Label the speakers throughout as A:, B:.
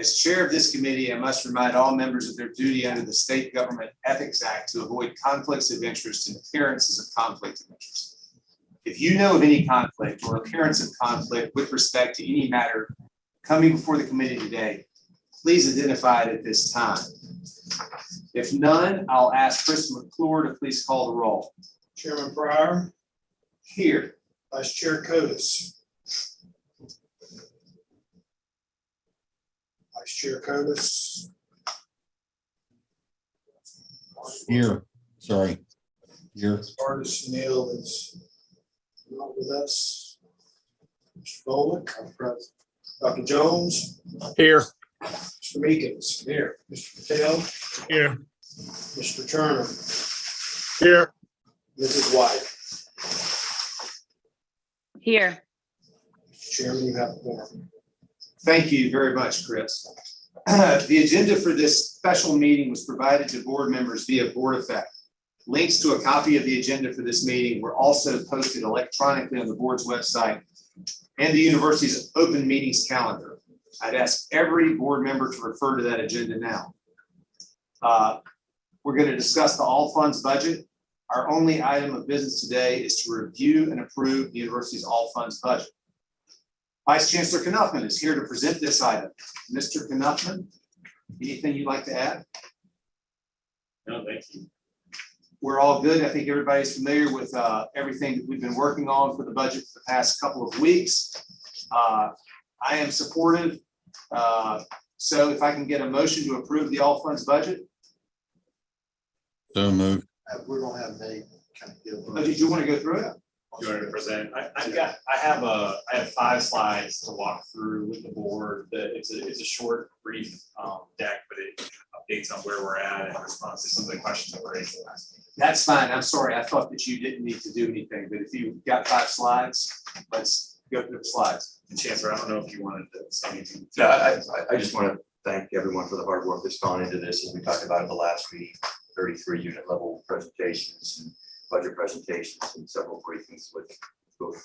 A: As chair of this committee, I must remind all members of their duty under the State Government Ethics Act to avoid conflicts of interest and appearances of conflict of interest. If you know of any conflict or appearance of conflict with respect to any matter coming before the committee today, please identify it at this time. If none, I'll ask Chris McClure to please call the roll.
B: Chairman Pryor.
A: Here.
B: Vice Chair Cotis. Vice Chair Cotis.
C: Here, sorry. Here.
B: Artist Neal is not with us. Mr. Bolick. I'm present. Dr. Jones.
D: Here.
B: Mr. Meekins. Here. Mr. Patel.
D: Here.
B: Mr. Turner.
D: Here.
B: Mrs. White.
E: Here.
B: Mr. Chairman, you have the floor.
A: Thank you very much, Chris. The agenda for this special meeting was provided to board members via Board Effect. Links to a copy of the agenda for this meeting were also posted electronically on the board's website and the university's open meetings calendar. I'd ask every board member to refer to that agenda now. We're going to discuss the all funds budget. Our only item of business today is to review and approve the university's all funds budget. Vice Chancellor Knuffman is here to present this item. Mr. Knuffman, anything you'd like to add?
F: No, thank you.
A: We're all good. I think everybody's familiar with everything that we've been working on for the budget for the past couple of weeks. I am supportive. So if I can get a motion to approve the all funds budget.
C: So moved.
B: We're going to have Nate kind of deal with
A: Oh, did you want to go through it?
F: You want to present? I have 5 slides to walk through with the board. It's a short, brief deck, but it updates on where we're at and responds to some of the questions that were raised last week.
A: That's fine. I'm sorry. I thought that you didn't need to do anything, but if you've got 5 slides, let's go through the slides.
F: And Chancellor, I don't know if you wanted to say anything.
G: Yeah, I just want to thank everyone for the hard work that's gone into this. As we talked about in the last meeting, 33 unit level presentations and budget presentations and several briefings with both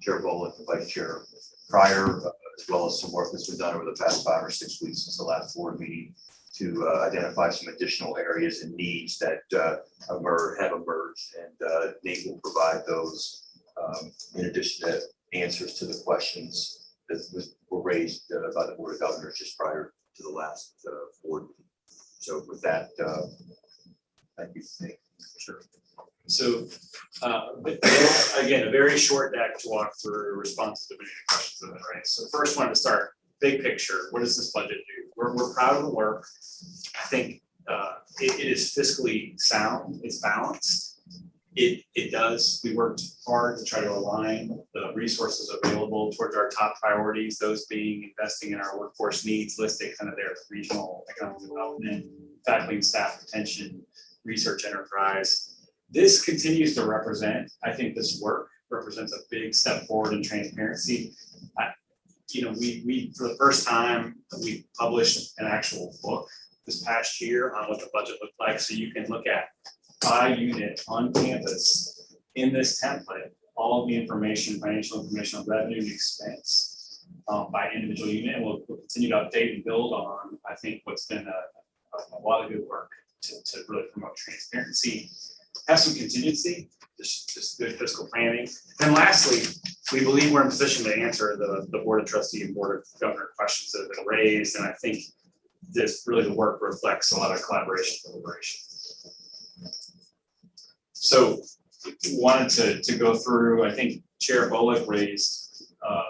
G: Chair Bolick and Vice Chair Pryor, as well as some work that's been done over the past 5 or 6 weeks since the last board meeting to identify some additional areas and needs that have emerged, and Nate will provide those in addition to answers to the questions that were raised by the Board of Governors just prior to the last board meeting. So with that, thank you, Nate. Sure.
F: So again, a very short deck to walk through responses to many of the questions that have been raised. So first, wanted to start big picture. What does this budget do? We're proud of the work. I think it is fiscally sound. It's balanced. It does. We worked hard to try to align the resources available towards our top priorities, those being investing in our workforce needs listed kind of there, regional economic development, faculty and staff retention, research enterprise. This continues to represent, I think this work represents a big step forward in transparency. We for the first time, we published an actual book this past year on what the budget looked like. So you can look at by unit on campus in this template, all of the information, financial information on revenue and expense by individual unit. And we'll continue to update and build on, I think, what's been a lot of good work to really promote transparency. Have some contingency, just good fiscal planning. And lastly, we believe we're in position to answer the Board of Trustee and Board of Governor questions that have been raised. And I think this really the work reflects a lot of collaboration and deliberation. So wanted to go through, I think Chair Bolick raised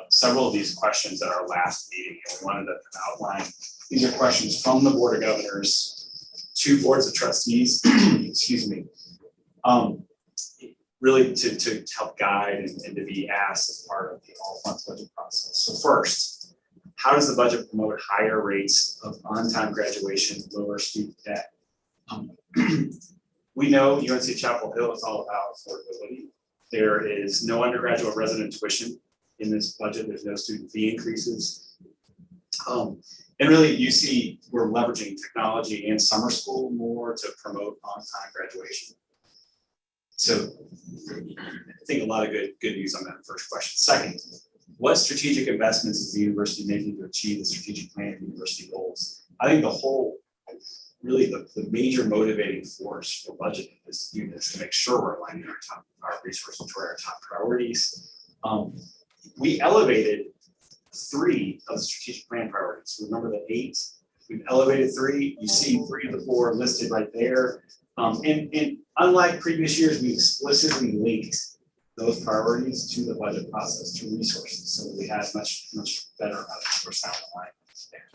F: several of these questions at our last meeting, and we wanted to outline. These are questions from the Board of Governors to boards of trustees, excuse me, really to help guide and to be asked as part of the all funds budget process. So first, how does the budget promote higher rates of on-time graduation, lower student debt? We know UNC-Chapel Hill is all about affordability. There is no undergraduate resident tuition in this budget. There's no student fee increases. And really, you see we're leveraging technology and summer school more to promote on-time graduation. So I think a lot of good news on that first question. Second, what strategic investments is the university making to achieve the strategic plan and university goals? I think really the major motivating force for budgeting this unit is to make sure we're aligning our resources toward our top priorities. We elevated 3 of the strategic plan priorities. Remember the 8? We've elevated 3. You see 3 of the 4 listed right there. And unlike previous years, we explicitly linked those priorities to the budget process, to resources. So we had much better or sound alignment there.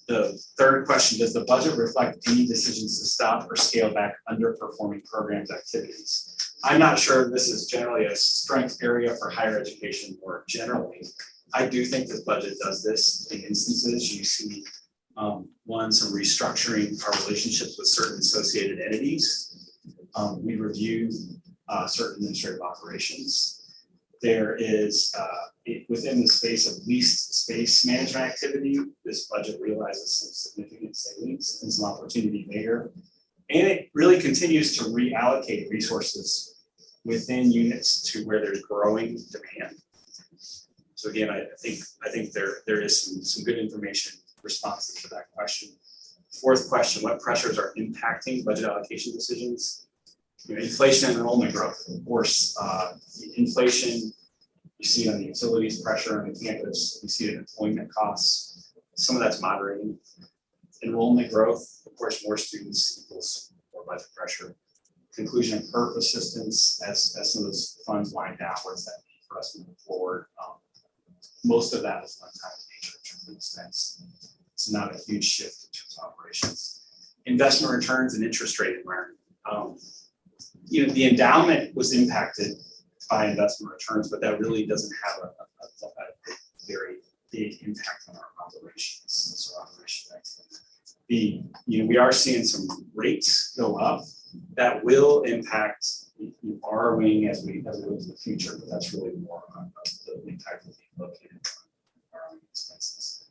F: The third question, does the budget reflect any decisions to stop or scale back underperforming programs activities? I'm not sure this is generally a strength area for higher education more generally. I do think this budget does this in instances. You see some restructuring our relationships with certain associated entities. We review certain administrative operations. There is, within the space of leased space management activity, this budget realizes some significant savings and some opportunity there. And it really continues to reallocate resources within units to where there's growing demand. So again, I think there is some good information responses to that question. Fourth question, what pressures are impacting budget allocation decisions? Inflation and enrollment growth. Of course, inflation, you see it on the utilities pressure on the campus, you see it in employment costs. Some of that's moderating. Enrollment growth, of course, more students equals more budget pressure. Conclusion and perf assistance, as some of those funds wind down, what does that mean for us moving forward? Most of that is one-time nature in terms of expense. It's not a huge shift in terms of operations. Investment returns and interest rate environment. The endowment was impacted by investment returns, but that really doesn't have a very big impact on our operations. So operational activity. We are seeing some rates go up that will impact borrowing as we look to the future, but that's really more on the impact of the located borrowing expenses.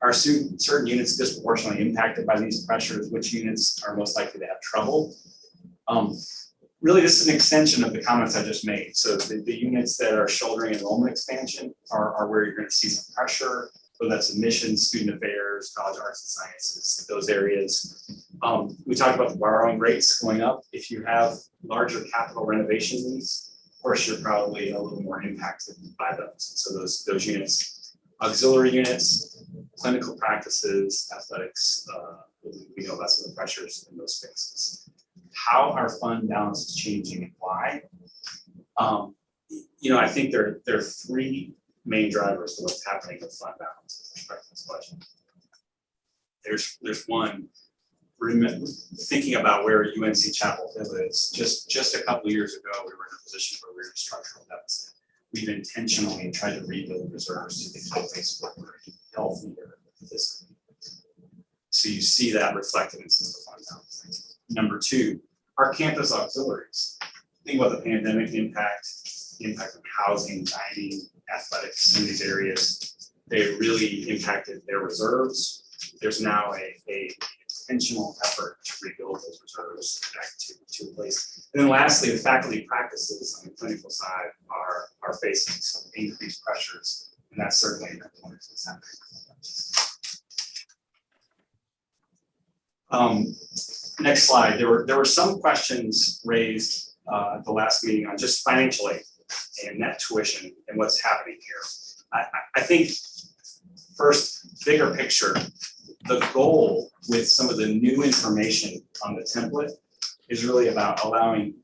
F: Are certain units disproportionately impacted by these pressures? Which units are most likely to have trouble? Really, this is an extension of the comments I just made. So the units that are shouldering enrollment expansion are where you're going to see some pressure, whether that's admissions, student affairs, college arts and sciences, those areas. We talked about the borrowing rates going up. If you have larger capital renovation needs, of course, you're probably a little more impacted by those. So those units, auxiliary units, clinical practices, athletics, we know about some of the pressures in those spaces. How our fund balance is changing and why? I think there are 3 main drivers to what's happening with fund balance with respect to this budget. There's one, thinking about where UNC-Chapel is. Just a couple of years ago, we were in a position where we were in structural deficit. We've intentionally tried to rebuild reserves to the place where we're healthier fiscally. So you see that reflected in some of the fund balance. Number 2, our campus auxiliaries. Think about the pandemic impact, the impact of housing, dining, athletics in these areas. They really impacted their reserves. There's now a intentional effort to rebuild those reserves back to a place. And then lastly, the faculty practices on the clinical side are facing some increased pressures, and that's certainly a component of what's happening. Next slide. There were some questions raised at the last meeting on just financial aid and net tuition and what's happening here. I think first, bigger picture, the goal with some of the new information on the template is really about allowing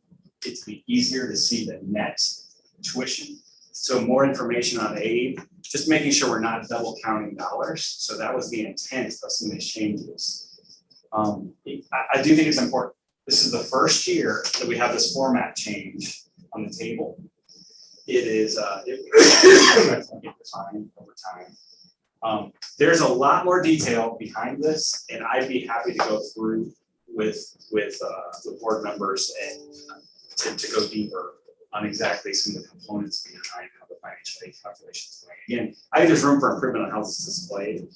F: it to be easier to see the net tuition. So more information on aid, just making sure we're not double counting dollars. So that was the intent of some of these changes. I do think it's important. This is the first year that we have this format change on the table. It is over time. There's a lot more detail behind this, and I'd be happy to go through with the board members and to go deeper on exactly some of the components behind how the financial aid calculations are going. Again, I think there's room for improvement on how this is displayed.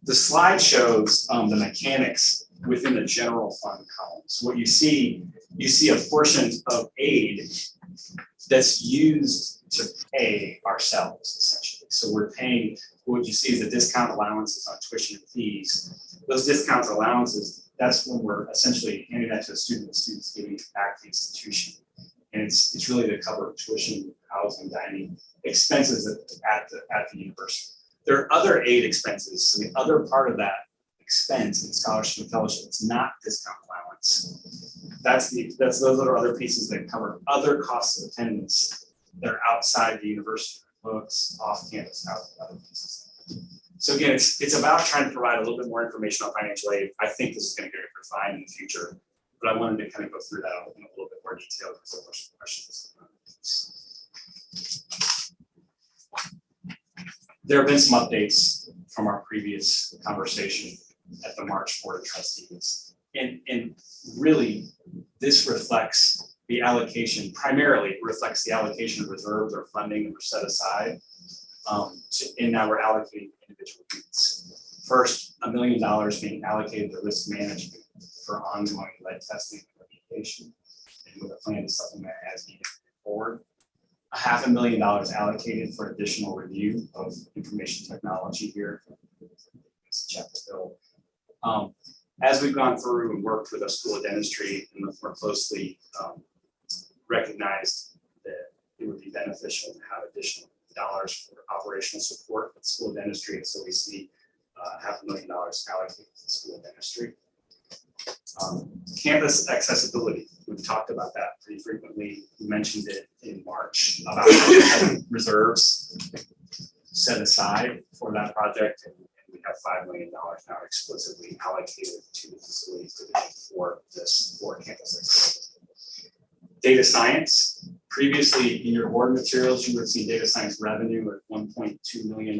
F: The slide shows the mechanics within the general fund column. So what you see a portion of aid that's used to pay ourselves essentially. So we're paying, what you see is the discount allowances on tuition and fees. Those discounts allowances, that's when we're essentially handing that to a student, the student's giving it back to the institution. And it's really to cover tuition, housing, dining expenses at the university. There are other aid expenses. So the other part of that expense in scholarship and fellowship, it's not discount allowance. Those are other pieces that cover other costs of attendance that are outside the university, books, off campus, other pieces. So again, it's about trying to provide a little bit more information on financial aid. I think this is going to get refined in the future, but I wanted to kind of go through that in a little bit more detail because there were some questions. There have been some updates from our previous conversation at the March Board of Trustees. And really, this reflects the allocation, primarily reflects the allocation of reserves or funding that were set aside. And now we're allocating individual needs. First, $1 million being allocated to risk management for ongoing lead testing and remediation, and with a plan to supplement as needed forward. $500,000 allocated for additional review of information technology here. UNC-Chapel. As we've gone through and worked with our School of Dentistry and looked more closely, recognized that it would be beneficial to have additional dollars for operational support with the School of Dentistry. And so we see $500,000 allocated to the School of Dentistry. Campus accessibility, we've talked about that pretty frequently. We mentioned it in March about reserves set aside for that project. And we have $5 million now explicitly allocated to the facilities division for this, for campus accessibility. Data science, previously in your board materials, you would see data science revenue at $1.2 million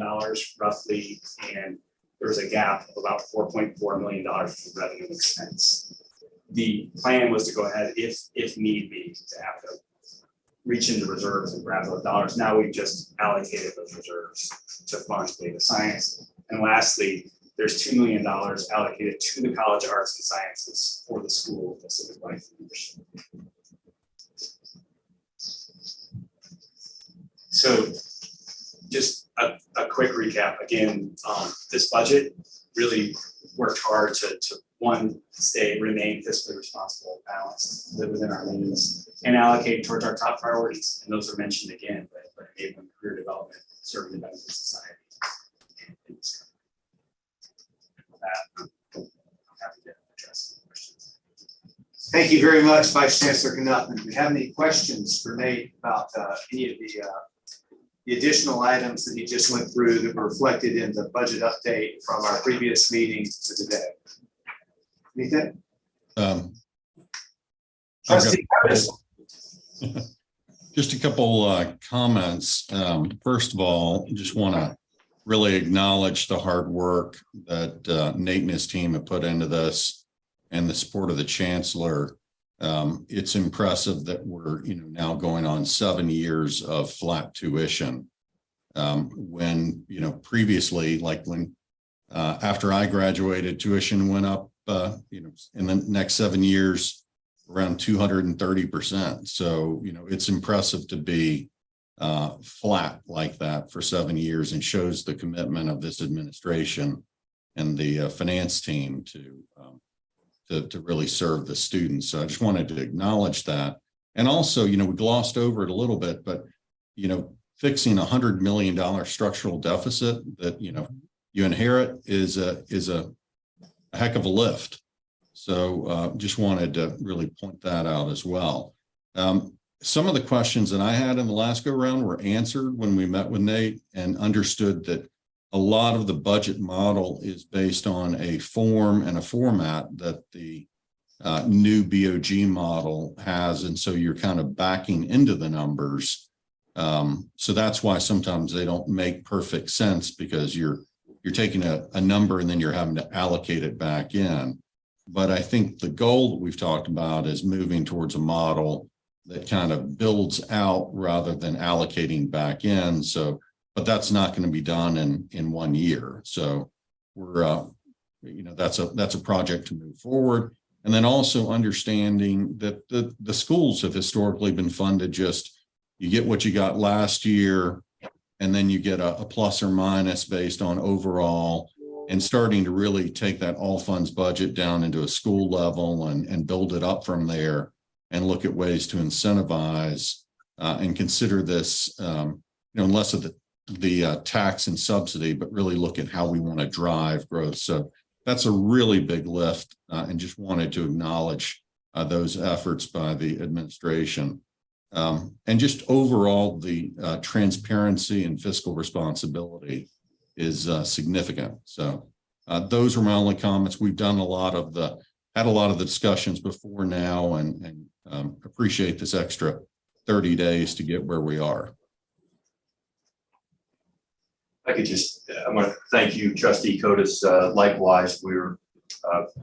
F: roughly, and there was a gap of about $4.4 million in revenue expense. The plan was to go ahead, if need be, to have to reach into reserves and grab those dollars. Now we've just allocated those reserves to fund data science. And lastly, there's $2 million allocated to the College of Arts and Sciences for the School of Civic Life and Leadership. So just a quick recap. Again, this budget really worked hard to one, remain fiscally responsible, balanced, live within our means, and allocate towards our top priorities. And those are mentioned again, but enabling career development, serving the benefit society. With that, I'm happy to address any questions.
A: Thank you very much, Vice Chancellor Knupp. Do we have any questions for Nate about any of the additional items that he just went through that were reflected in the budget update from our previous meeting to today? Anything? Trustee Curtis.
C: Just a couple comments. First of all, just want to really acknowledge the hard work that Nate and his team have put into this and the support of the chancellor. It's impressive that we're now going on 7 years of flat tuition. When previously, like when after I graduated, tuition went up in the next 7 years around 230%. So it's impressive to be flat like that for 7 years, and shows the commitment of this administration and the finance team to really serve the students. So I just wanted to acknowledge that. And also, we glossed over it a little bit, but, fixing $100 million structural deficit that, you inherit is a heck of a lift. So just wanted to really point that out as well. Some of the questions that I had in the last go round were answered when we met with Nate, and understood that a lot of the budget model is based on a form and a format that the new BOG model has. And so you're kind of backing into the numbers. So that's why sometimes they don't make perfect sense, because you're taking a number and then you're having to allocate it back in. But I think the goal that we've talked about is moving towards a model that kind of builds out rather than allocating back in. So, but that's not going to be done in 1 year. So we're, that's a project to move forward. And then also understanding that the schools have historically been funded just you get what you got last year, and then you get a plus or minus based on overall, and starting to really take that all funds budget down into a school level and build it up from there and look at ways to incentivize and consider this, less of the tax and subsidy, but really look at how we want to drive growth. So that's a really big lift, and just wanted to acknowledge those efforts by the administration. And just overall, the transparency and fiscal responsibility is significant. So those were my only comments. We've done had a lot of the discussions before now, and appreciate this extra 30 days to get where we are.
G: I want to thank you, Trustee Cotis. Likewise, we're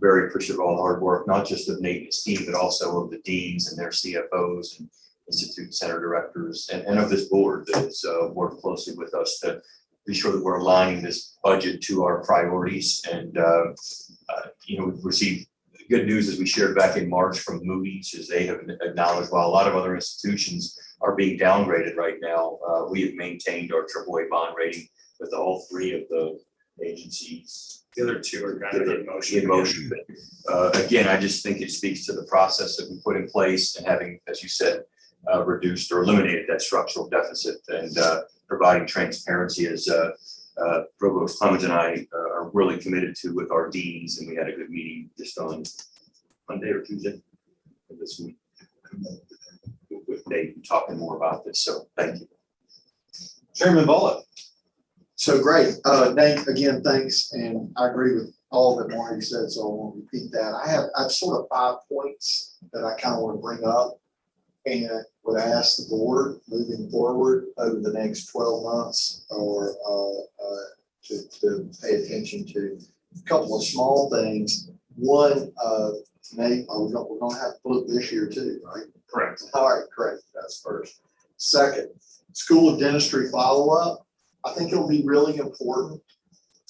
G: very appreciative of all the hard work, not just of Nate and his team, but also of the deans and their CFOs and Institute Center directors and of this board that's worked closely with us to be sure that we're aligning this budget to our priorities. And, we've received good news, as we shared back in March, from Moody's, as they have acknowledged while a lot of other institutions are being downgraded right now, we have maintained our AAA bond rating with all three of the agencies.
F: The other two are kind of in motion.
G: In motion. But, again, I just think it speaks to the process that we put in place and having, as you said, reduced or eliminated that structural deficit and providing transparency, as Provost Clemens and I are really committed to with our deans. And we had a good meeting just on Monday or Tuesday of this week with Dave talking more about this. So thank you.
A: Chairman Bullock.
B: So great. Nate, again, thanks. And I agree with all that Marty said, so I won't repeat that. I have sort of 5 points that I kind of want to bring up and would ask the board moving forward over the next 12 months or to pay attention to. A couple of small things. One, Nate, we're going to have to look this year too, right?
F: Correct.
B: All right, correct. That's first. Second, School of Dentistry follow-up. I think it'll be really important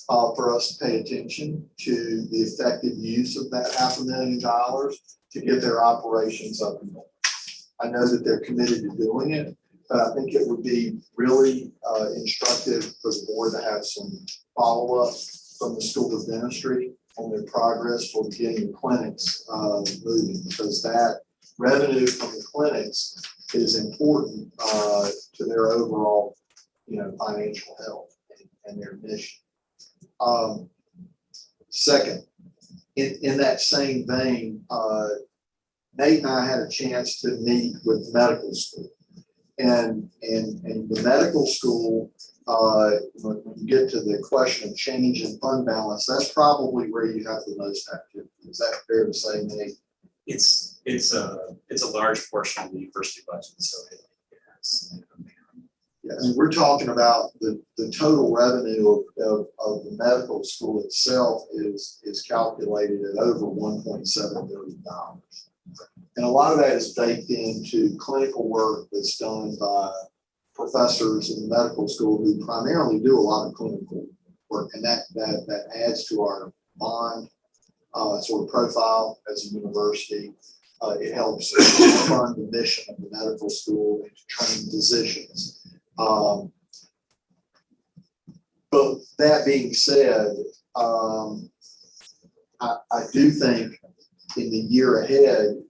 B: for us to pay attention to the effective use of that $500,000 to get their operations up and going. I know that they're committed to doing it, but I think it would be really instructive for the board to have some follow-up from the School of Dentistry on their progress for getting the clinics moving, because that revenue from the clinics is important to their overall, financial health and their mission. Second, in that same vein, Nate and I had a chance to meet with medical school, and the medical school, when you get to the question of change in fund balance, that's probably where you have the most activity. Is that fair to say, Nate?
F: It's a large portion of the university budget, so it has.
B: Yeah, and we're talking about the total revenue of the medical school itself is calculated at over $1.7 billion. And a lot of that is baked into clinical work that's done by professors in the medical school who primarily do a lot of clinical work. And that adds to our bond sort of profile as a university. It helps fund the mission of the medical school and to train physicians. But that being said, I do think in the year ahead,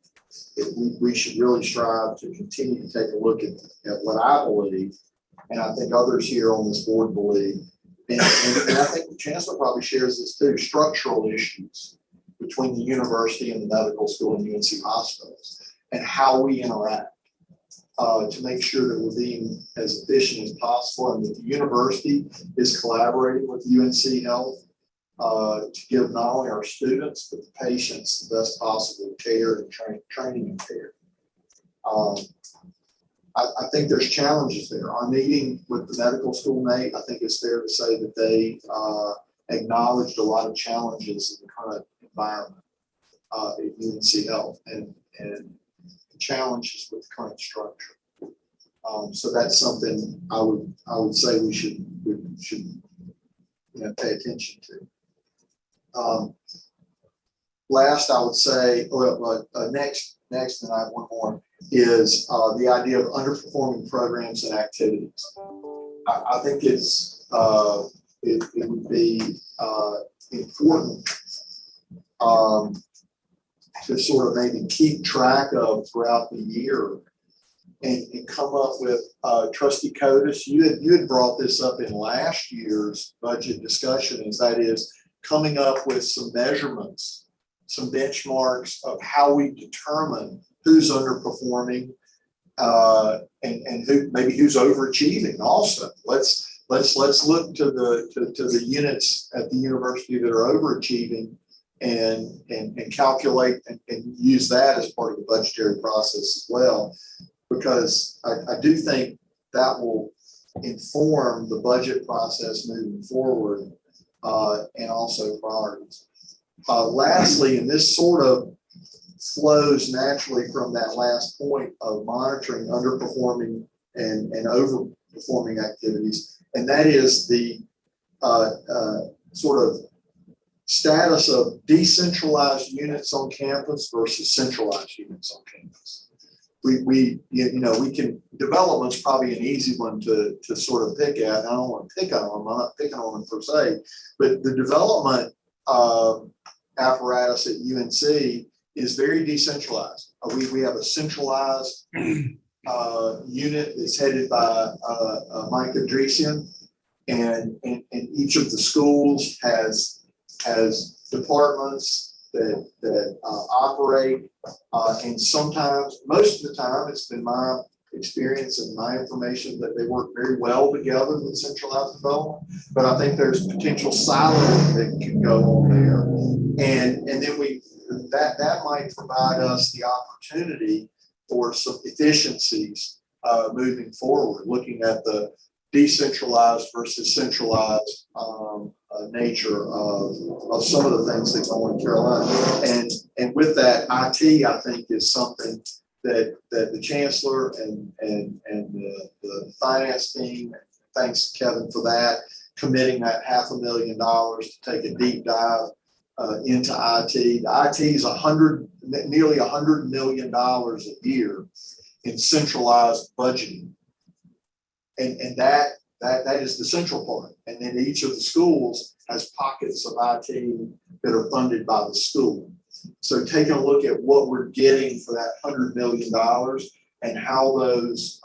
B: we should really strive to continue to take a look at what I believe, and I think others here on this board believe, and I think the chancellor probably shares this too, structural issues between the university and the medical school and UNC hospitals, and how we interact to make sure that we're being as efficient as possible, and that the university is collaborating with UNC Health to give not only our students, but the patients the best possible care and training and care. I think there's challenges there. Our meeting with the medical school, Nate, I think it's fair to say that they acknowledged a lot of challenges in the current environment at UNC Health and the challenges with the current structure. So that's something I would say we should pay attention to. Last, I would say, next, next, and I have one more, is the idea of underperforming programs and activities. I think it's it would be important to sort of maybe keep track of throughout the year and come up with Trustee Cotis. You had brought this up in last year's budget discussion, as that is coming up with some measurements, some benchmarks of how we determine who's underperforming and who's overachieving also. Let's look to the units at the university that are overachieving and calculate and use that as part of the budgetary process as well, because I do think that will inform the budget process moving forward and also priorities. Lastly, and this sort of flows naturally from that last point of monitoring underperforming and overperforming activities, and that is the sort of status of decentralized units on campus versus centralized units on campus. We can, development's probably an easy one to sort of pick at. I don't want to pick on them, I'm not picking on them per se, but the development apparatus at UNC is very decentralized. We have a centralized unit that's headed by Mike Adresian, and each of the schools has departments that operate, and sometimes, most of the time, it's been my experience and my information that they work very well together with centralized development. But I think there's potential silos that can go on there, and then that might provide us the opportunity for some efficiencies moving forward, looking at the decentralized versus centralized nature of some of the things that go on in Carolina. And with that, IT, I think, is something that the chancellor and the finance team, thanks Kevin for that, committing that $500,000 to take a deep dive into IT. The IT is nearly $100 million a year in centralized budgeting. And that is the central part. And then each of the schools has pockets of IT that are funded by the school. So taking a look at what we're getting for that $100 million and how those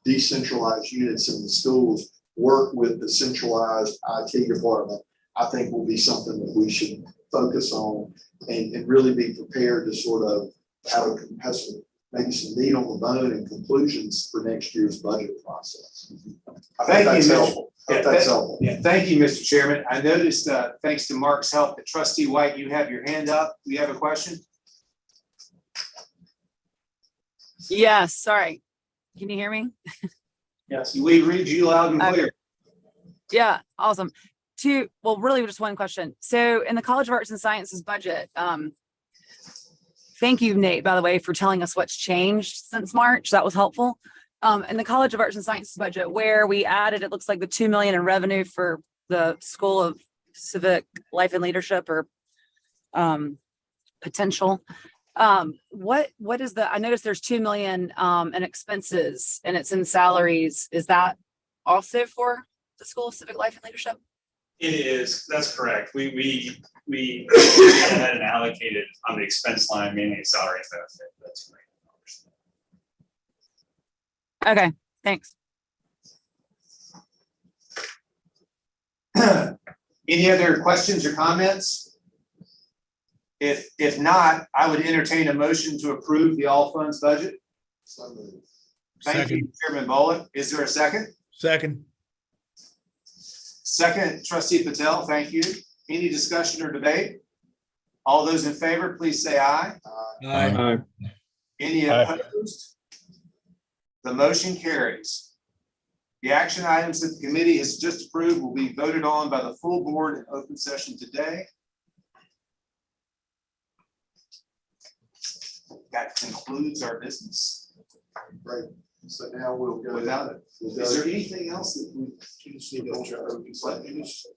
B: decentralized units in the schools work with the centralized IT department, I think will be something that we should focus on and really be prepared to sort of have maybe some meat on the bone and conclusions for next year's budget process. I think that's helpful. That's helpful.
A: Yeah, thank you, Mr. Chairman. I noticed, thanks to Mark's help, that Trustee White, you have your hand up. Do you have a question?
E: Yeah, sorry. Can you hear me?
A: Yes. We read you loud and clear.
E: Yeah, awesome. Really just one question. So in the College of Arts and Sciences budget, thank you, Nate, by the way, for telling us what's changed since March. That was helpful. In the College of Arts and Sciences budget, where we added, it looks like the $2 million in revenue for the School of Civic Life and Leadership or potential. What is I noticed there's $2 million in expenses and it's in salaries. Is that also for the School of Civic Life and Leadership?
F: It is, that's correct. We had an allocated on the expense line, mainly salary and benefit. That's correct.
E: Okay, thanks.
A: Any other questions or comments? If not, I would entertain a motion to approve the all funds budget. Thank you, Chairman Bullock. Is there a second?
D: Second.
A: Second, Trustee Patel, thank you. Any discussion or debate? All those in favor, please say aye.
D: Aye.
A: Any opposed? The motion carries. The action items that the committee has just approved will be voted on by the full board in open session today. That concludes our business.
B: Right. So now we'll go
A: Without it. Is there anything else that we
H: just need to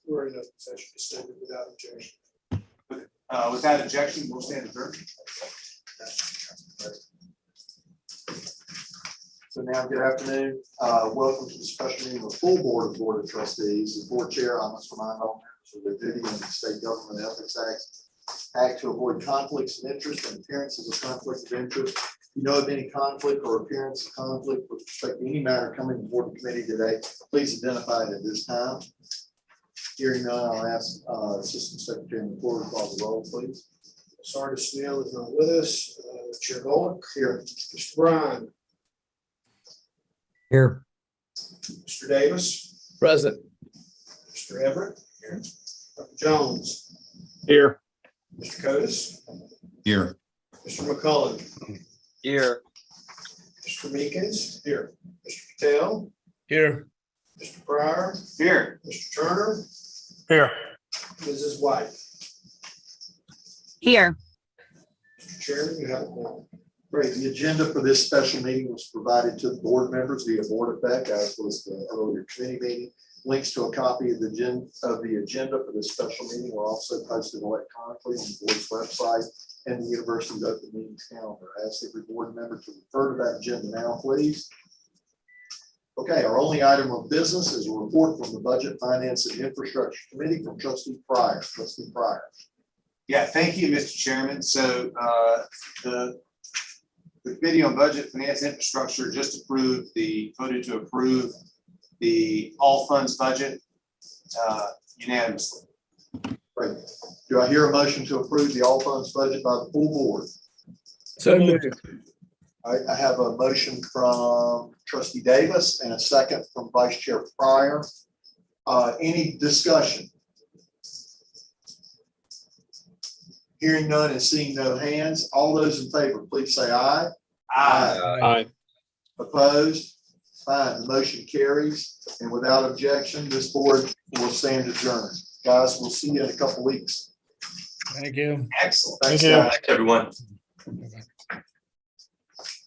H: we're in a session to stand without objection.
A: without objection, we'll stand adjourned?
B: So now, good afternoon. Welcome to the special meeting of the full Board of Trustees. As board chair, I must remind all members of their duty under the State Government Ethics Act to avoid conflicts of interest and appearances of conflict of interest. If you know of any conflict or appearance of conflict with respect to any matter coming before the committee today, please identify it at this time. Hearing none, I'll ask Assistant Secretary McCord to call the roll, please.
H: Sergeant Snell is not with us. Chair Bullock.
B: Here.
H: Mr. Bryan.
I: Here.
H: Mr. Davis.
I: Present.
H: Mr. Everett. Here. Dr. Jones.
D: Here.
H: Mr. Curtis.
C: Here.
H: Mr. McCullough.
I: Here.
H: Mr. Meekins. Here. Mr. Patel.
I: Here.
H: Mr. Pryor.
A: Here.
H: Mr. Turner.
D: Here.
H: Mrs. White.
E: Here.
H: Mr. Chairman, you have a quorum.
B: Great. The agenda for this special meeting was provided to the board members via board effect, as was the earlier committee meeting. Links to a copy of the agenda for this special meeting were also posted electronically on the board's website and the university's open meetings calendar. I ask every board member to refer to that agenda now, please. Okay, our only item of business is a report from the Budget, Finance, and Infrastructure Committee from Trustee Pryor. Trustee Pryor.
A: Yeah, thank you, Mr. Chairman. So the Committee on Budget, Finance, and Infrastructure just voted to approve the all funds budget unanimously.
B: Great. Do I hear a motion to approve the all funds budget by the full board?
I: So moved.
B: I have a motion from Trustee Davis and a second from Vice Chair Pryor. Any discussion? Hearing none and seeing no hands, all those in favor, please say aye.
D: Aye.
B: Opposed? Fine, the motion carries, and without objection, this board will stand adjourned. Guys, we'll see you in a couple weeks.
I: Thank you.
A: Excellent.
B: Thanks,
D: Thank you.
B: guys.
G: Thanks, everyone.